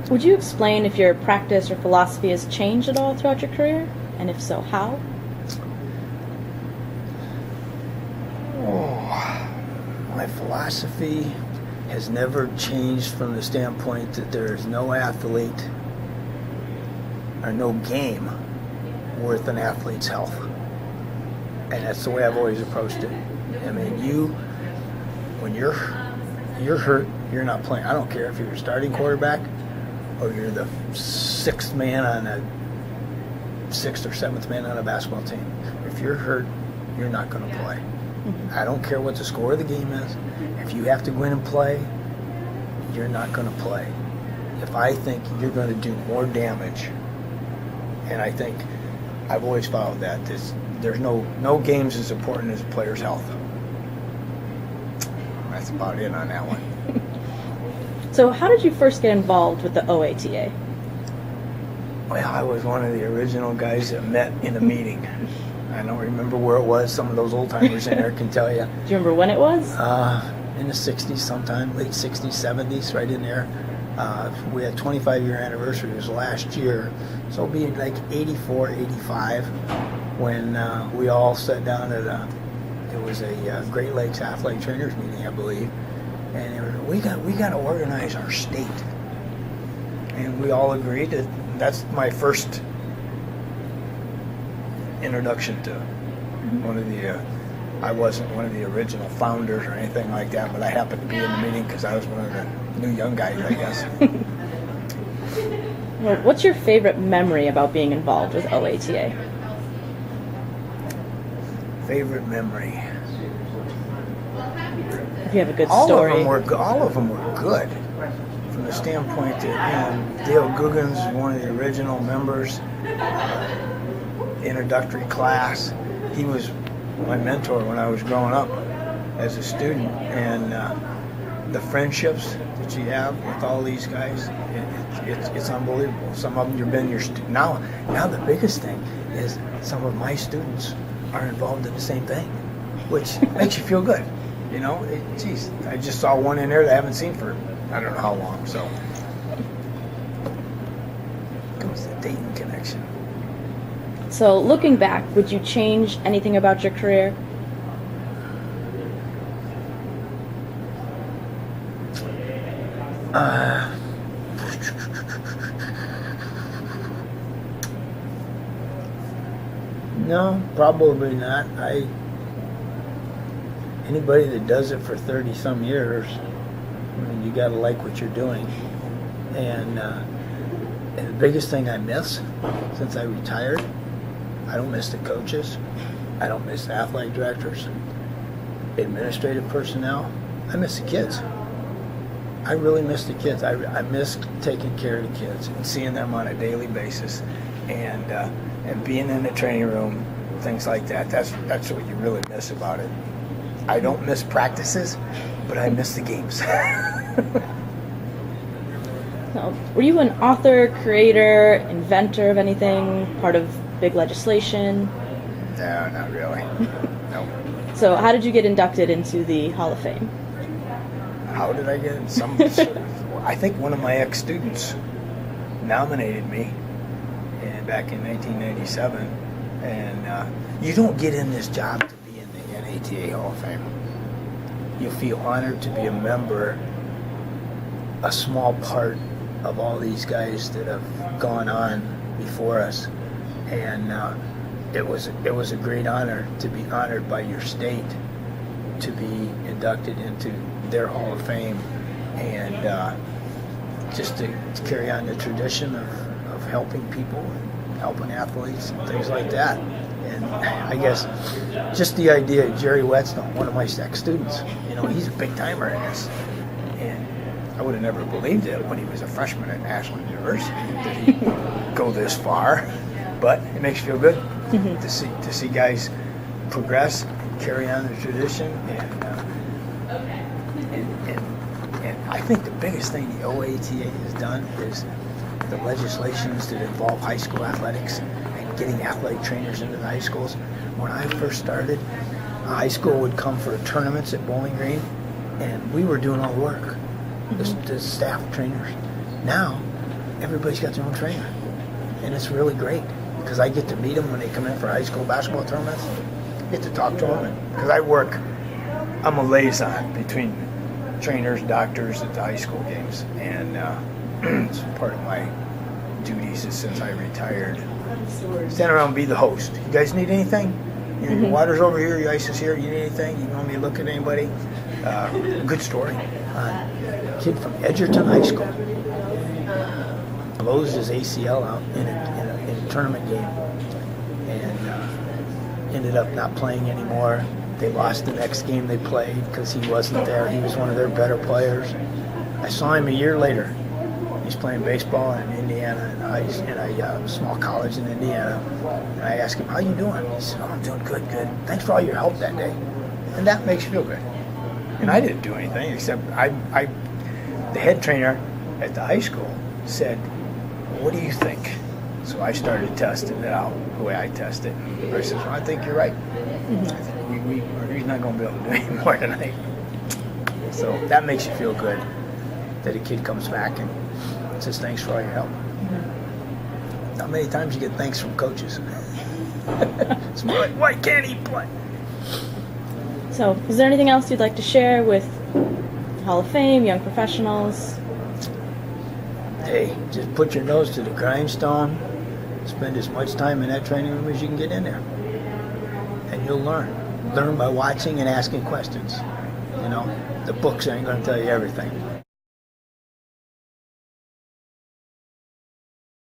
Would you explain if your practice or philosophy has changed at all throughout your career? And if so, how? Oh, my philosophy has never changed from the standpoint that there is no athlete or no game worth an athlete's health. And that's the way I've always approached it. I mean, when you're hurt, you're not playing. I don't care if you're a starting quarterback or you're the sixth or seventh man on a basketball team. If you're hurt, you're not going to play. I don't care what the score of the game is. If you have to go in and play, you're not going to play. If I think you're going to do more damage, and I think I've always followed that, there's no games as important as a player's health. That's about it on that one. So how did you first get involved with the OATA? Well, I was one of the original guys that met in a meeting. I don't remember where it was. Some of those old timers in there can tell you. Do you remember when it was? In the 60s sometime, late 60s, 70s, right in there. We had 25-year anniversary. It was last year. So it'll be like 84, 85 when we all sat down at it was a Great Lakes Athletic Trainers meeting, I believe. And we got to organize our state. And we all agreed that that's my first introduction to one of the I wasn't one of the original founders or anything like that, but I happened to be in the meeting because I was one of the new young guys, I guess. Well, what's your favorite memory about being involved with OATA? Favorite memory? If you have a good All story. all of them were good from the standpoint that Dale Googans was one of the original members. Introductory class. He was my mentor when I was growing up as a student, and the friendships that you have with all these guys, it's unbelievable. Some of them you've been your student. Now the biggest thing is some of my students are involved in the same thing, which makes you feel good. You know, geez, I just saw one in there that I haven't seen for I don't know how long. So it was the Dayton connection. So looking back, would you change anything about your career? No, probably not. Anybody that does it for 30-some years, I mean, you got to like what you're doing. And the biggest thing I miss since I retired, I don't miss the coaches. I don't miss the athletic directors, administrative personnel. I miss the kids. I really miss the kids. I miss taking care of the kids and seeing them on a daily basis, and being in the training room, things like that. That's what you really miss about it. I don't miss practices, but I miss the games. So, were you an author, creator, inventor of anything, part of big legislation? No, not really. No. So how did you get inducted into the Hall of Fame? How did I get some? I think one of my ex-students nominated me back in 1997, and you don't get in this job to be in the NATA Hall of Fame. You feel honored to be a member, a small part of all these guys that have gone on before us, and it was a great honor to be honored by your state to be inducted into their Hall of Fame, and just to carry on the tradition of helping people and helping athletes and things like that. And I guess just the idea of Jerry Whetstone, one of my ex-students, he's a big timer in this. And I would have never believed it when he was a freshman at Ashland University that he'd go this far. But it makes you feel good to see guys progress, carry on the tradition, and I think the biggest thing the OATA has done is the legislations that involve high school athletics and getting athletic trainers into the high schools. When I first started, a high school would come for tournaments at Bowling Green, and we were doing all the work, the staff trainers. Now, everybody's got their own trainer. And it's really great because I get to meet them when they come in for high school basketball tournaments. I get to talk to them because I'm a liaison between trainers, doctors at the high school games. And it's part of my duties since I retired. Stand around and be the host. You guys need anything? Your water's over here, your ice is here. You need anything? You want me to look at anybody? Good story. A kid from Edgerton High School blows his ACL out in a tournament game and ended up not playing anymore. They lost the next game they played because he wasn't there. He was one of their better players. I saw him a year later. He's playing baseball in Indiana, in a small college in Indiana. And I asked him, "How you doing?" He said, "Oh, I'm doing good. Thanks for all your help that day." And that makes you feel good. And I didn't do anything except the head trainer at the high school said, "What do you think?" So I started testing it out the way I test it. I said, "Well, I think you're right. I think he's not going to be able to do any more tonight." So that makes you feel good that a kid comes back and says, "Thanks for all your help." Not many times you get thanks from coaches. It's more like, "Why can't he play?" So, is there anything else you'd like to share with Hall of Fame, young professionals? Hey, just put your nose to the grindstone. Spend as much time in that training room as you can get in there. And you'll learn. Learn by watching and asking questions. The books ain't going to tell you everything.